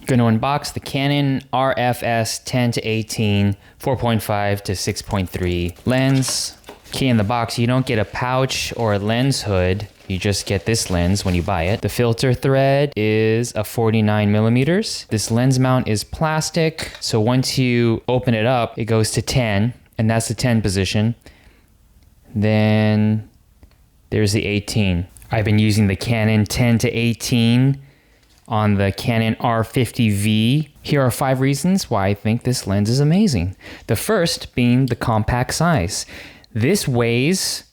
Going to unbox the Canon RF-S10-18 4.5-6.3 lens. Key in the box, you don't get a pouch or a lens hood. You just get this lens when you buy it. The filter thread is a 49 millimeters. This lens mount is plastic, so once you open it up, it goes to 10, and that's the 10 position. Then there's the 18. I've been using the Canon 10-18 on the Canon R50V. Here are 5 reasons why I think this lens is amazing. The first being the compact size. This weighs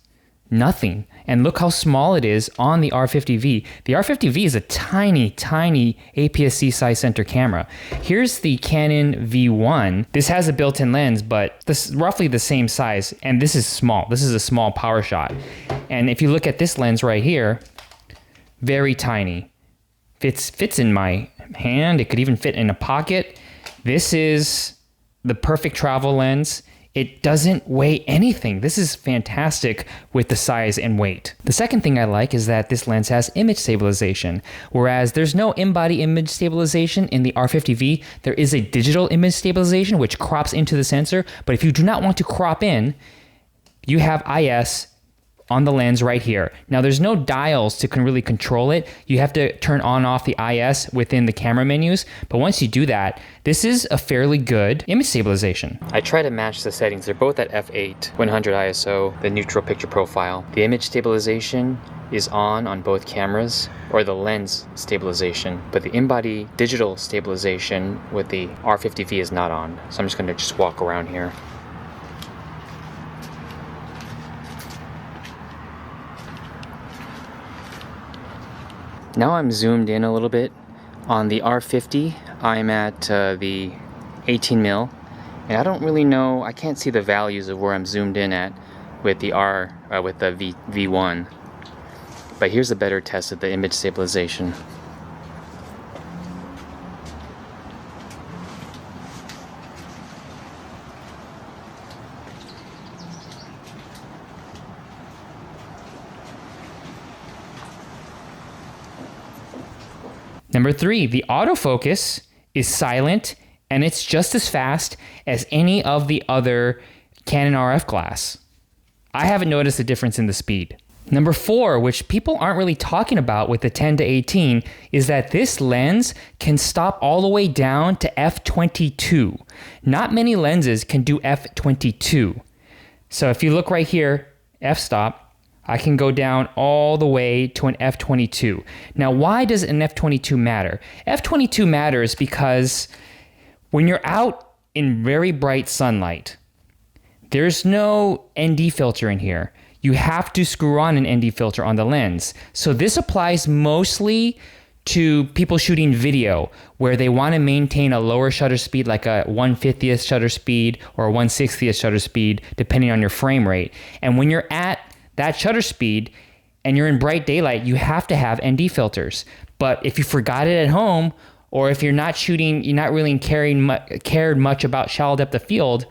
nothing. And look how small it is on the R50V. The R50V is a tiny, tiny APS-C size center camera. Here's the Canon V1. This has a built-in lens, but this is roughly the same size. And this is small. This is a small power shot. And if you look at this lens right here, very tiny. Fits in my hand. It could even fit in a pocket. This is the perfect travel lens. It doesn't weigh anything. This is fantastic with the size and weight. The second thing I like is that this lens has image stabilization. Whereas there's no in-body image stabilization in the R50V, there is a digital image stabilization which crops into the sensor. But if you do not want to crop in, you have IS on the lens right here. Now there's no dials to really control it. You have to turn on off the IS within the camera menus. But once you do that, this is a fairly good image stabilization. I try to match the settings. They're both at f8, 100 ISO, the neutral picture profile. The image stabilization is on both cameras, or the lens stabilization, but the in-body digital stabilization with the R50V is not on. So I'm just gonna walk around here. Now I'm zoomed in a little bit. On the R50, I'm at the 18mm, and I don't really know, I can't see the values of where I'm zoomed in at with the V1. But here's a better test of the image stabilization. Number 3, the autofocus is silent and it's just as fast as any of the other Canon RF glass. I haven't noticed a difference in the speed. Number 4, which people aren't really talking about with the 10-18, is that this lens can stop all the way down to f22. Not many lenses can do f22. So if you look right here, f-stop, I can go down all the way to an f22. Now, why does an f22 matter? f22 matters because when you're out in very bright sunlight, there's no ND filter in here. You have to screw on an ND filter on the lens. So this applies mostly to people shooting video where they want to maintain a lower shutter speed, like a 1/50th shutter speed or a 1/60th shutter speed, depending on your frame rate. And when you're at that shutter speed and you're in bright daylight, you have to have ND filters. But if you forgot it at home, or if you're not shooting, you're not really cared much about shallow depth of field,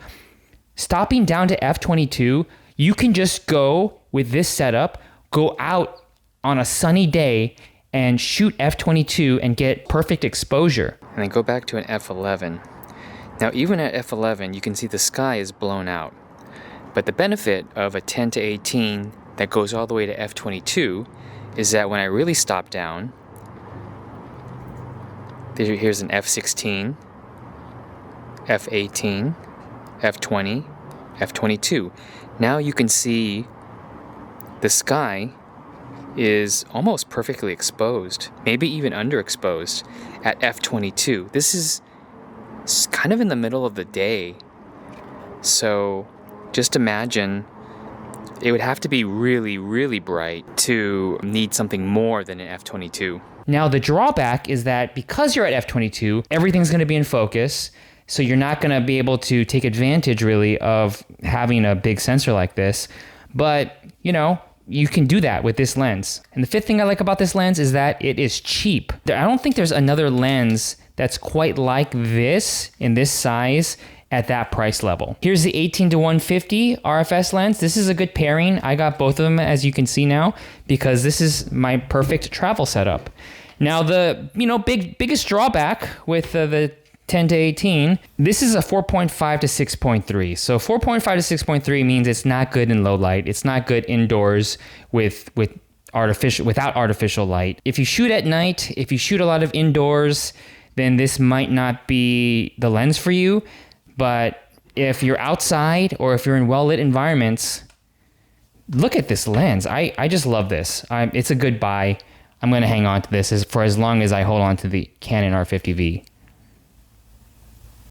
stopping down to f22, you can just go with this setup, go out on a sunny day and shoot f22 and get perfect exposure. And then go back to an f11. Now even at f11, you can see the sky is blown out. But the benefit of a 10-18 that goes all the way to f22 is that when I really stop down, here's an f16, f18, f20, f22. Now you can see the sky is almost perfectly exposed, maybe even underexposed at f22. This is kind of in the middle of the day. So just imagine, it would have to be really, really bright to need something more than an f22. Now the drawback is that because you're at f22, everything's going to be in focus, so you're not going to be able to take advantage really of having a big sensor like this. But, you know, you can do that with this lens. And the 5th thing I like about this lens is that it is cheap. I don't think there's another lens that's quite like this in this size at that price level. Here's the 18-150 RF-S lens. This is a good pairing. I got both of them, as you can see now, because this is my perfect travel setup. Now the biggest drawback with the 10 to 18, this is a 4.5 to 6.3. So 4.5 to 6.3 means it's not good in low light. It's not good indoors without artificial light. If you shoot at night, if you shoot a lot of indoors, then this might not be the lens for you. But if you're outside or if you're in well-lit environments, look at this lens. I just love this. It's a good buy. I'm going to hang on to this for as long as I hold on to the Canon R50V.